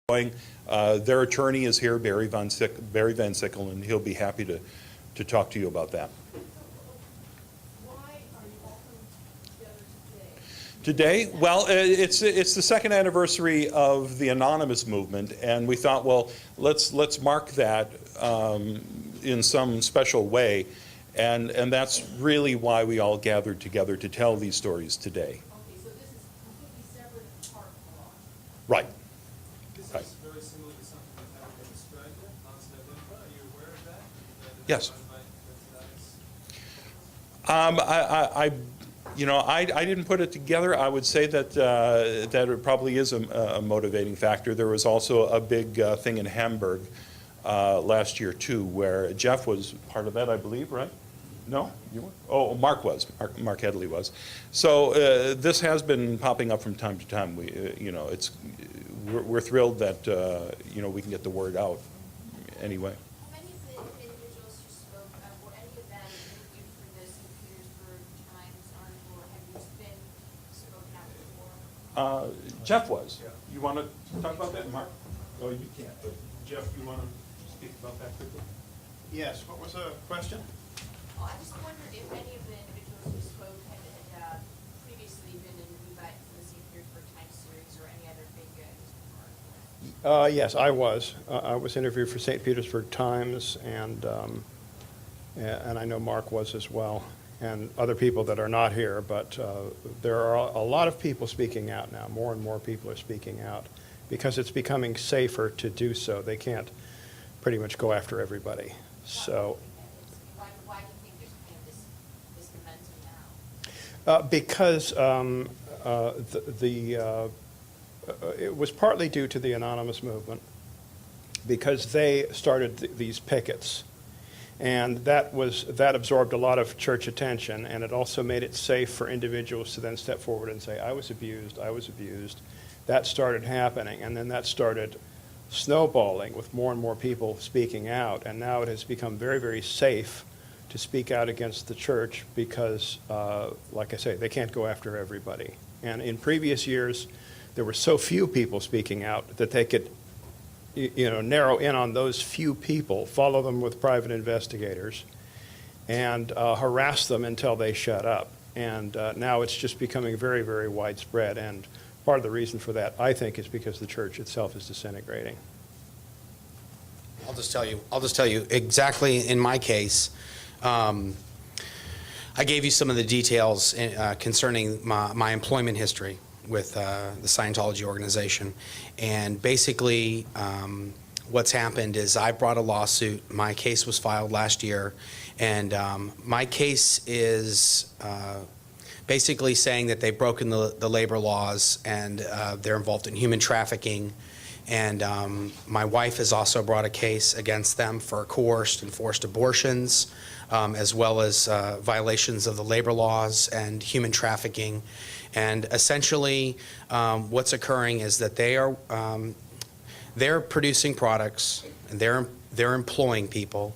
Their attorney is here, Barry Van Sickle, and he'll be happy to talk to you about that. Why are you all coming together Today, well, it's the second anniversary of the anonymous movement, and we thought, well, let's mark that in some special way, and that's really why we all gathered together to tell these stories today. Okay, so this is completely separate and apart from law. Right. This Right. is very similar to something that happened in Australia, Dentro. Are you aware of that? Yes. I didn't put it together. I would say that that it probably is a motivating factor. There was also a big thing in Hamburg last year too, where Jeff was part of that, I believe, right? No, you were? Oh, Mark was. Mark Headley was. So this has been popping up from time to time. We're thrilled that we can get the word out anyway. How many of the individuals who spoke, were any of them interviewed for this in Petersburg Times article, or have you been spoken out before? Jeff was. You want to talk about that, Mark? Oh, you can't, but Jeff, you want to speak about that quickly? Yes, what was the question? Oh, I just wondered if any of the individuals who spoke had previously been interviewed for the St. Petersburg Times series or any other big newspaper. Yes, I was. I was interviewed for St. Petersburg Times, and I know Mark was as well, and other people that are not here. But there are a lot of people speaking out now. More and more people are speaking out because it's becoming safer to do so. They can't pretty much go after everybody. So. Why do you think there's kind of this momentum now? Because it was partly due to the anonymous movement, because they started these pickets, and that absorbed a lot of church attention, and it also made it safe for individuals to then step forward and say, I was abused, I was abused. That started happening, and then that started snowballing with more and more people speaking out, and now it has become very, very safe to speak out against the church because, like I say, they can't go after everybody. And in previous years, there were so few people speaking out that they could, narrow in on those few people, follow them with private investigators, and harass them until they shut up. And now it's just becoming very, very widespread. And part of the reason for that, I think, is because the church itself is disintegrating. I'll just tell you exactly in my case. I gave you some of the details concerning my employment history with the Scientology organization, and basically what's happened is I brought a lawsuit. My case was filed last year, and my case is basically saying that they've broken the labor laws, and they're involved in human trafficking. And my wife has also brought a case against them for coerced and forced abortions, as well as violations of the labor laws and human trafficking. And essentially, what's occurring is that they're producing products, and they're employing people.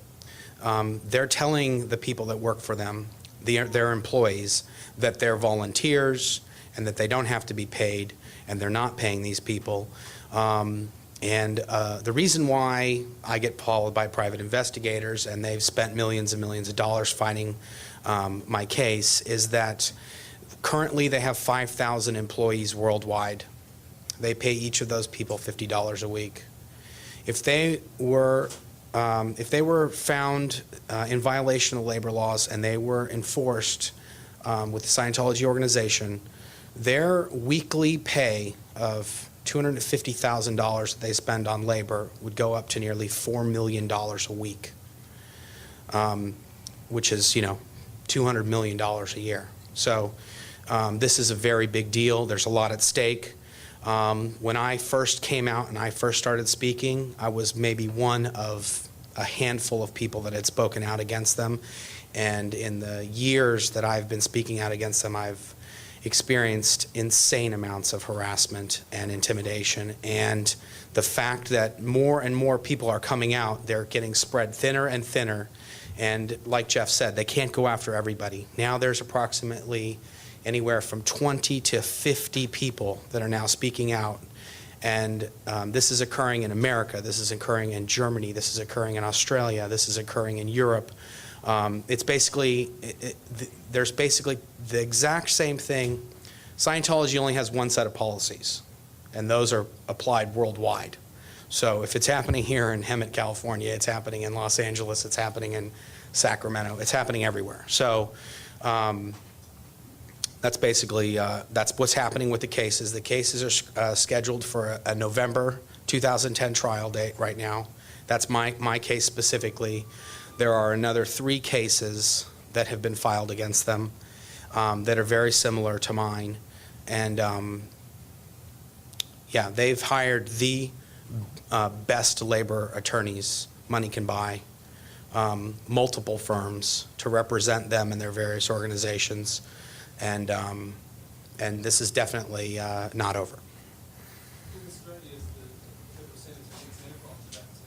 They're telling the people that work for them, their employees, that they're volunteers and that they don't have to be paid, and they're not paying these people. The reason why I get followed by private investigators, and they've spent millions and millions of dollars fighting my case, is that currently they have 5,000 employees worldwide. They pay each of those people $50 a week. If they were found in violation of labor laws and they were enforced with the Scientology organization, their weekly pay of $250,000 that they spend on labor would go up to nearly $4 million a week, which is, $200 million a year. So this is a very big deal. There's a lot at stake. When I first came out and I first started speaking, I was maybe one of a handful of people that had spoken out against them. And in the years that I've been speaking out against them, I've experienced insane amounts of harassment and intimidation. And the fact that more and more people are coming out, they're getting spread thinner and thinner. And like Jeff said, they can't go after everybody. Now there's approximately anywhere from 20 to 50 people that are now speaking out. And this is occurring in America, this is occurring in Germany, this is occurring in Australia, this is occurring in Europe. It's basically, there's basically the exact same thing. Scientology only has one set of policies, and those are applied worldwide. So if it's happening here in Hemet, California, it's happening in Los Angeles, it's happening in Sacramento, it's happening everywhere. So that's basically, that's what's happening with the cases. The cases are scheduled for a November 2010 trial date right now. That's my case specifically. There are another 3 cases that have been filed against them that are very similar to mine. And yeah, they've hired the best labor attorneys money can buy, multiple firms to represent them in their various organizations. And this is definitely not over. In Australia, is the percentage of Xenophobes back to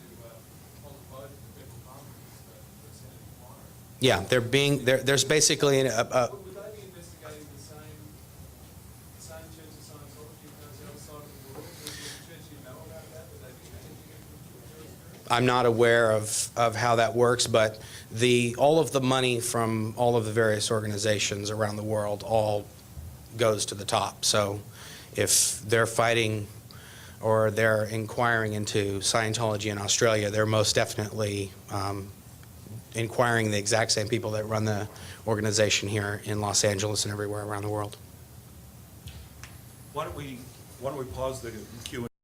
hold the vote in the federal parliament for Senate inquiry? Yeah, there's basically Would they be investigating the same Church of Scientology as the other side of the world? Does the church you know about that? Would they be managing it from your experience? I'm not aware of how that works, but all of the money from all of the various organizations around the world all goes to the top. So if they're fighting or they're inquiring into Scientology in Australia, they're most definitely inquiring the exact same people that run the organization here in Los Angeles and everywhere around the world. Why don't we pause the Q&A?